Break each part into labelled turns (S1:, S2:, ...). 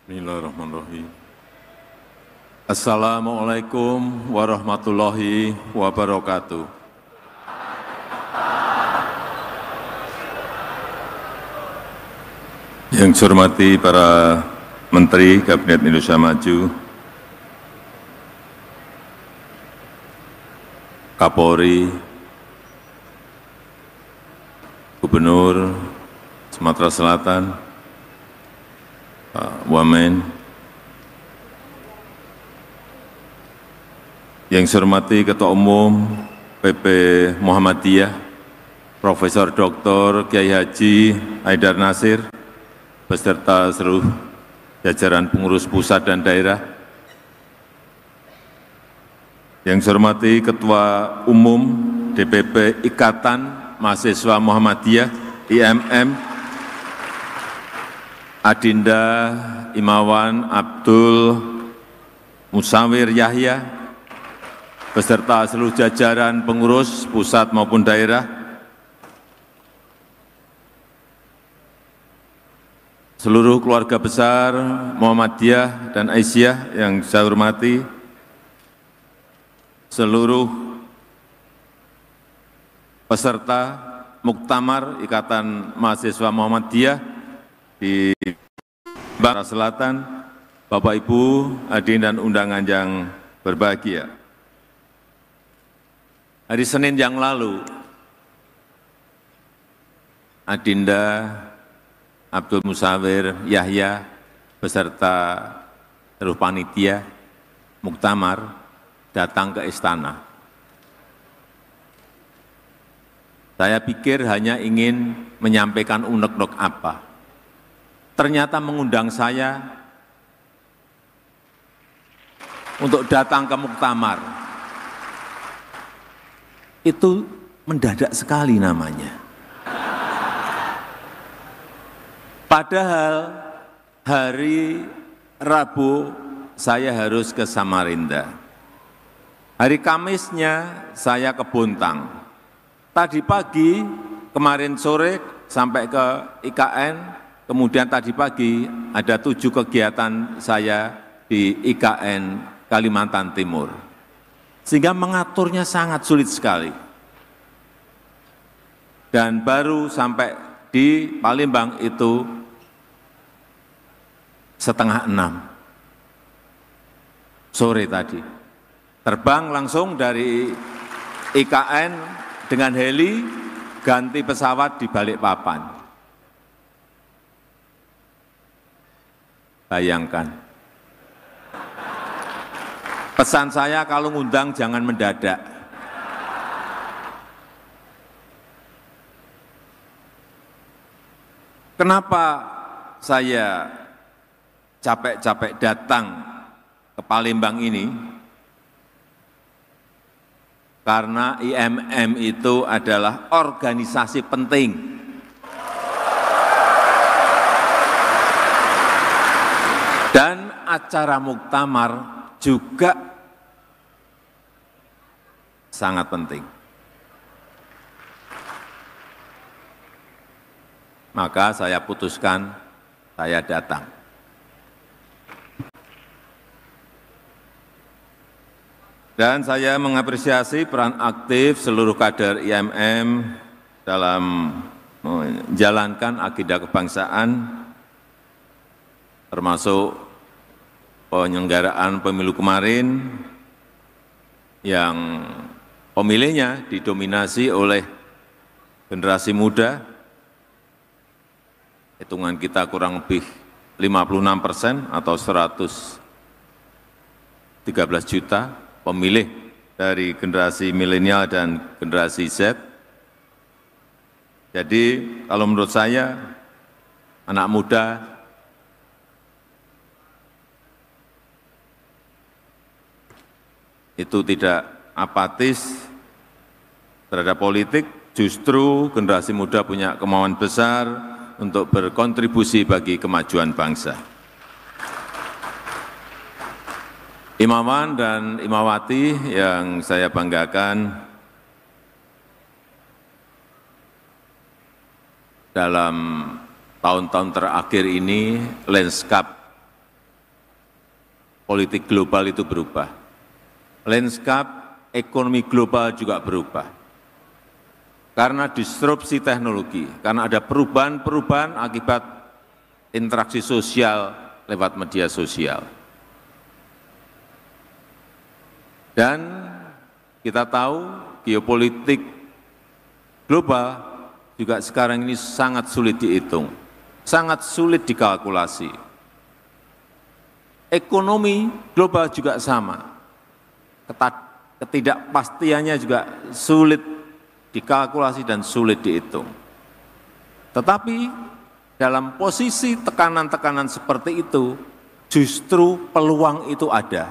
S1: Bismillahirrahmanirrahim. Assalamualaikum warahmatullahi wabarakatuh. Yang saya hormati para Menteri Kabinet Indonesia Maju, Kapolri, Gubernur Sumatera Selatan, Pak Wamen, yang saya hormati Ketua Umum PP Muhammadiyah, Profesor Dr. Kiai Haji Haidar Nasir, beserta seluruh jajaran pengurus pusat dan daerah, yang saya hormati Ketua Umum DPP Ikatan Mahasiswa Muhammadiyah, IMM, Adinda Imawan Abdul Musawir Yahya, beserta seluruh jajaran pengurus pusat maupun daerah, seluruh keluarga besar Muhammadiyah dan Aisyah yang saya hormati, seluruh peserta Muktamar Ikatan Mahasiswa Muhammadiyah di Sumatera Selatan, Bapak Ibu, hadirin dan undangan yang berbahagia. Hari Senin yang lalu, Adinda Abdul Musawir Yahya beserta seluruh panitia Muktamar datang ke istana. Saya pikir hanya ingin menyampaikan unek-unek apa. Ternyata mengundang saya untuk datang ke Muktamar. Itu mendadak sekali namanya. Padahal hari Rabu saya harus ke Samarinda. Hari Kamisnya saya ke Bontang. Tadi pagi, kemarin sore sampai ke IKN, kemudian tadi pagi ada 7 kegiatan saya di IKN Kalimantan Timur. Sehingga mengaturnya sangat sulit sekali. Dan baru sampai di Palembang itu setengah 6 sore tadi. Terbang langsung dari IKN dengan heli, ganti pesawat di Balikpapan. Bayangkan. Pesan saya kalau ngundang jangan mendadak. Kenapa saya capek-capek datang ke Palembang ini? Karena IMM itu adalah organisasi penting. Dan acara Muktamar juga sangat penting. Maka saya putuskan, saya datang. Dan saya mengapresiasi peran aktif seluruh kader IMM dalam menjalankan agenda kebangsaan, termasuk penyelenggaraan pemilu kemarin yang pemilihnya didominasi oleh generasi muda, hitungan kita kurang lebih 56% atau 113 juta pemilih dari generasi milenial dan generasi Z. Jadi kalau menurut saya, anak muda itu tidak apatis terhadap politik, justru generasi muda punya kemauan besar untuk berkontribusi bagi kemajuan bangsa. Imawan dan Imawati yang saya banggakan, dalam tahun-tahun terakhir ini landscape politik global itu berubah. Landscape ekonomi global juga berubah. Karena disrupsi teknologi, karena ada perubahan-perubahan akibat interaksi sosial lewat media sosial. Dan kita tahu geopolitik global juga sekarang ini sangat sulit dihitung, sangat sulit dikalkulasi. Ekonomi global juga sama, ketidakpastiannya juga sulit dikalkulasi dan sulit dihitung. Tetapi dalam posisi tekanan-tekanan seperti itu, justru peluang itu ada.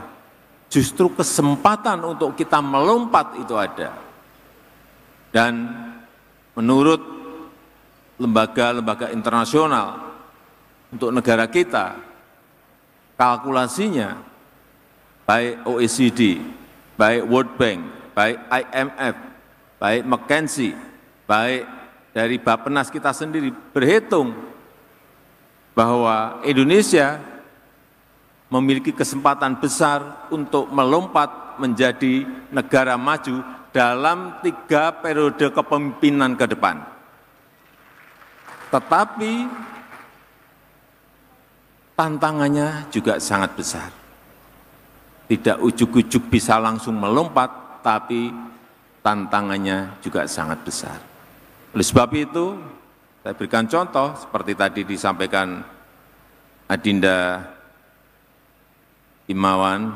S1: Justru kesempatan untuk kita melompat itu ada. Dan menurut lembaga-lembaga internasional untuk negara kita, kalkulasinya baik OECD, baik World Bank, baik IMF, baik McKinsey, baik dari Bappenas kita sendiri berhitung bahwa Indonesia memiliki kesempatan besar untuk melompat menjadi negara maju dalam 3 periode kepemimpinan ke depan. Tetapi tantangannya juga sangat besar. Tidak ujuk-ujuk bisa langsung melompat, tapi tantangannya juga sangat besar. Oleh sebab itu, saya berikan contoh seperti tadi disampaikan Adinda Himawan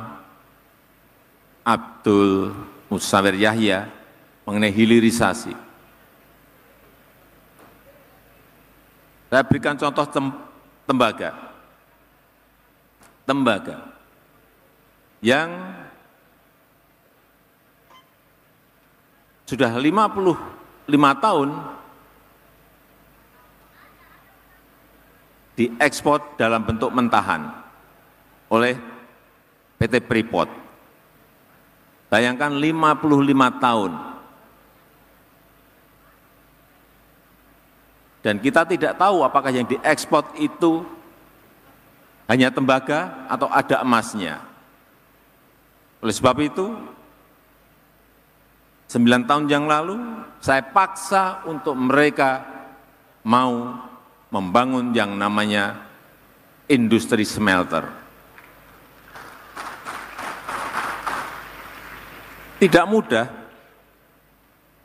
S1: Abdul Musawir Yahya mengenai hilirisasi. Saya berikan contoh tembaga. Tembaga yang sudah 55 tahun diekspor dalam bentuk mentahan oleh PT Freeport. Bayangkan 55 tahun. Dan kita tidak tahu apakah yang diekspor itu hanya tembaga atau ada emasnya. Oleh sebab itu, 9 tahun yang lalu saya paksa untuk mereka mau membangun yang namanya industri smelter. Tidak mudah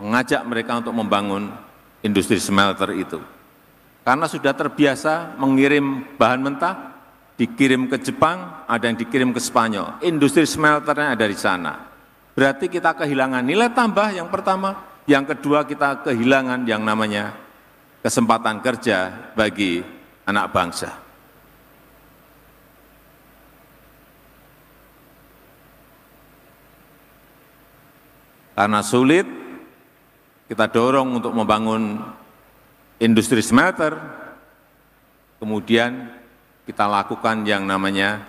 S1: mengajak mereka untuk membangun industri smelter itu. Karena sudah terbiasa mengirim bahan mentah, dikirim ke Jepang, ada yang dikirim ke Spanyol. Industri smelternya ada di sana. Berarti kita kehilangan nilai tambah yang pertama. Yang kedua kita kehilangan yang namanya kesempatan kerja bagi anak bangsa. Karena sulit, kita dorong untuk membangun industri smelter, kemudian kita lakukan yang namanya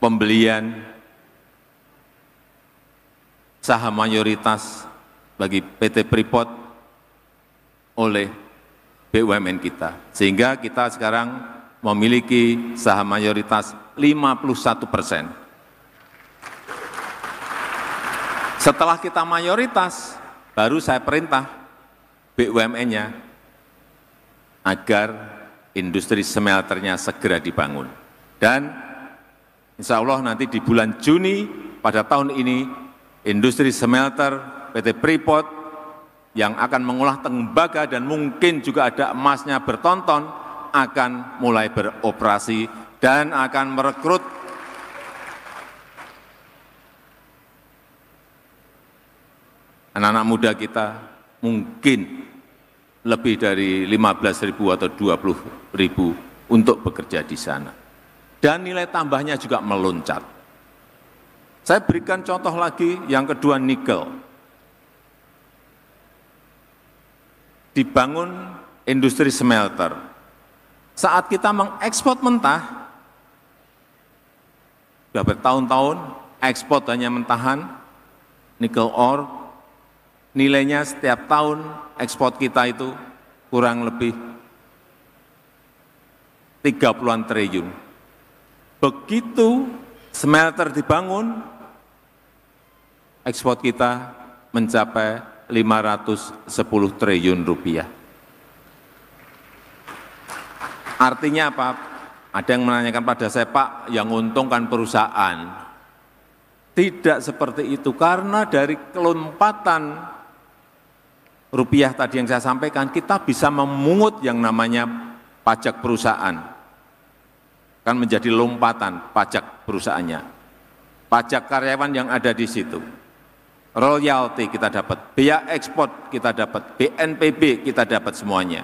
S1: pembelian saham mayoritas bagi PT Freeport oleh BUMN kita. Sehingga kita sekarang memiliki saham mayoritas 51%. Setelah kita mayoritas, baru saya perintah BUMN-nya agar industri smelternya segera dibangun. Dan insya Allah nanti di bulan Juni pada tahun ini, industri smelter PT Freeport yang akan mengolah tembaga dan mungkin juga ada emasnya bertonton akan mulai beroperasi dan akan merekrut anak-anak muda kita mungkin lebih dari 15.000 atau 20.000 untuk bekerja di sana. Dan nilai tambahnya juga meloncat. Saya berikan contoh lagi, yang kedua nikel. Dibangun industri smelter. Saat kita mengekspor mentah, sudah bertahun-tahun ekspor hanya mentahan, nikel ore, nilainya setiap tahun ekspor kita itu kurang lebih 30-an triliun. Begitu smelter dibangun, ekspor kita mencapai 510 triliun rupiah. Artinya apa? Ada yang menanyakan pada saya, Pak, yang untung kan perusahaan. Tidak seperti itu, karena dari kelompatan rupiah tadi yang saya sampaikan, kita bisa memungut yang namanya pajak perusahaan. Kan menjadi lompatan pajak perusahaannya. Pajak karyawan yang ada di situ. Royalti kita dapat, biaya ekspor kita dapat, BNPB kita dapat semuanya.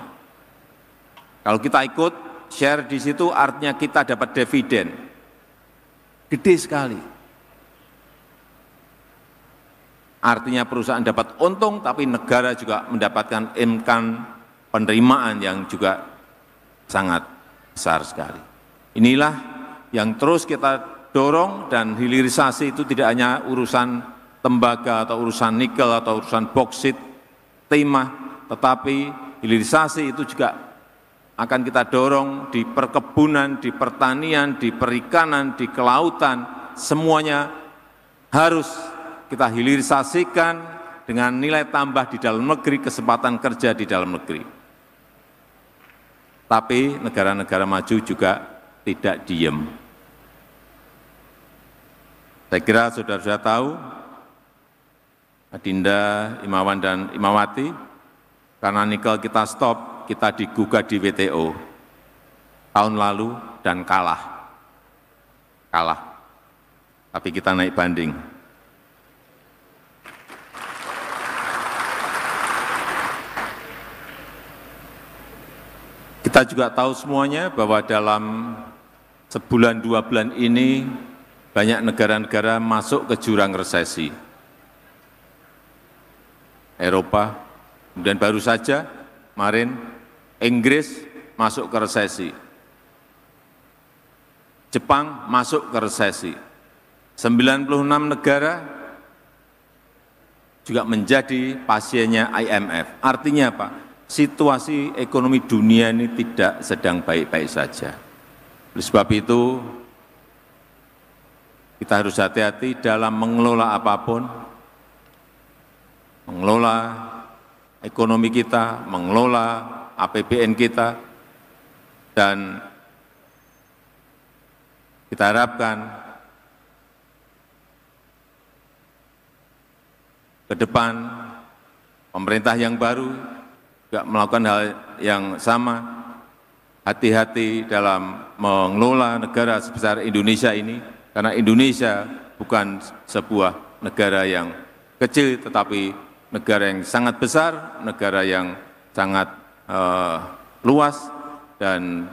S1: Kalau kita ikut share di situ artinya kita dapat dividen. Gede sekali. Artinya perusahaan dapat untung, tapi negara juga mendapatkan income penerimaan yang juga sangat besar sekali. Inilah yang terus kita dorong, dan hilirisasi itu tidak hanya urusan tembaga atau urusan nikel atau urusan boksit, timah, tetapi hilirisasi itu juga akan kita dorong di perkebunan, di pertanian, di perikanan, di kelautan, semuanya harus kita hilirisasikan dengan nilai tambah di dalam negeri, kesempatan kerja di dalam negeri. Tapi negara-negara maju juga tidak diem. Saya kira saudara-saudara tahu, Adinda, Imawan, dan Imawati, karena nikel kita stop, kita digugat di WTO tahun lalu dan kalah. Tapi kita naik banding. Kita juga tahu semuanya bahwa dalam sebulan 2 bulan ini banyak negara-negara masuk ke jurang resesi. Eropa, kemudian baru saja kemarin Inggris masuk ke resesi. Jepang masuk ke resesi. 96 negara juga menjadi pasiennya IMF. Artinya apa? Situasi ekonomi dunia ini tidak sedang baik-baik saja. Oleh sebab itu, kita harus hati-hati dalam mengelola apapun, mengelola ekonomi kita, mengelola APBN kita, dan kita harapkan ke depan pemerintah yang baru juga melakukan hal yang sama, hati-hati dalam mengelola negara sebesar Indonesia ini, karena Indonesia bukan sebuah negara yang kecil, tetapi negara yang sangat besar, negara yang sangat luas, dan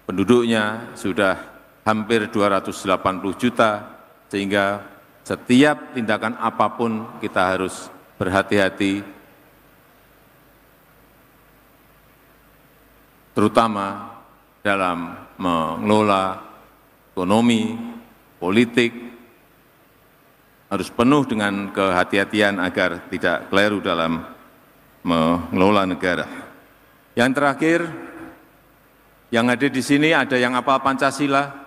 S1: penduduknya sudah hampir 280 juta, sehingga setiap tindakan apapun kita harus berhati-hati, terutama dalam mengelola ekonomi, politik, harus penuh dengan kehati-hatian agar tidak keliru dalam mengelola negara. Yang terakhir, yang ada di sini ada yang hafal Pancasila?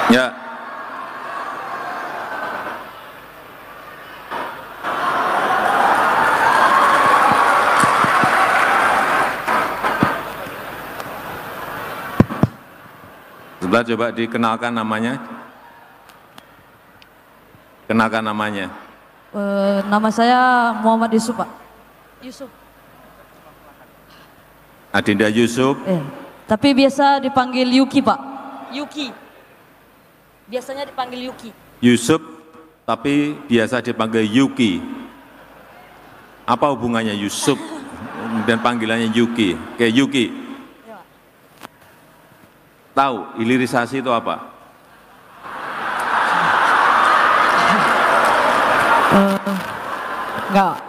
S1: Ya. Sebelah coba dikenalkan namanya. Kenalkan namanya.
S2: Nama saya Muhammad Yusuf, Pak. Yusuf.
S1: Adinda Yusuf.
S2: Tapi biasa dipanggil Yuki, Pak. Yuki. Biasanya dipanggil Yuki.
S1: Yusuf, tapi biasa dipanggil Yuki. Apa hubungannya Yusuf dan panggilannya Yuki? Kayak Yuki.
S2: Ya.
S1: Tahu hilirisasi itu apa?
S2: Enggak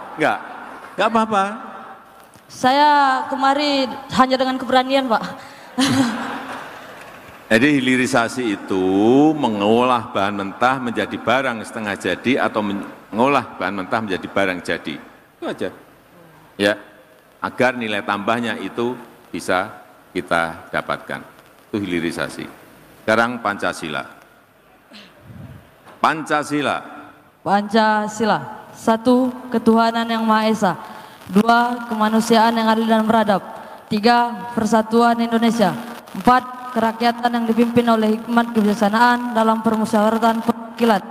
S1: apa-apa.
S2: Saya kemari hanya dengan keberanian, Pak.
S1: Jadi hilirisasi itu mengolah bahan mentah menjadi barang setengah jadi atau mengolah bahan mentah menjadi barang jadi. Itu aja. Ya, agar nilai tambahnya itu bisa kita dapatkan. Itu hilirisasi. Sekarang Pancasila. Pancasila.
S2: Pancasila. 1. Ketuhanan yang Maha Esa. 2. Kemanusiaan yang adil dan beradab. 3. Persatuan Indonesia. 4. Kerakyatan yang dipimpin oleh hikmat kebijaksanaan dalam permusyawaratan perwakilan.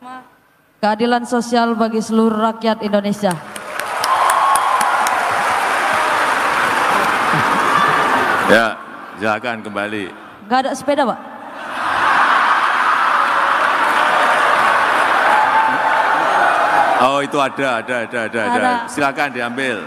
S2: 5. Keadilan sosial bagi seluruh rakyat Indonesia.
S1: Ya, silakan kembali.
S2: Gak ada sepeda, Pak?
S1: Oh, itu ada. Silakan diambil.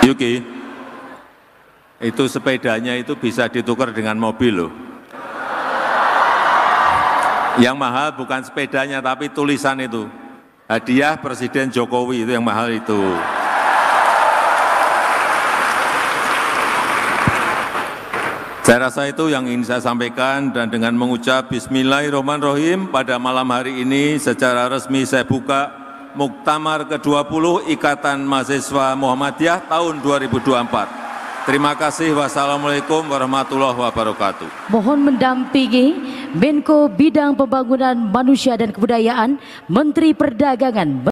S1: Yuki, itu sepedanya itu bisa ditukar dengan mobil loh. Yang mahal bukan sepedanya tapi tulisan itu. Hadiah Presiden Jokowi itu yang mahal itu. Saya rasa itu yang ingin saya sampaikan, dan dengan mengucap Bismillahirrahmanirrahim pada malam hari ini secara resmi saya buka Muktamar ke-20 Ikatan Mahasiswa Muhammadiyah tahun 2024. Terima kasih. Wassalamualaikum warahmatullahi wabarakatuh.
S3: Mohon mendampingi Menko Bidang Pembangunan Manusia dan Kebudayaan, Menteri Perdagangan.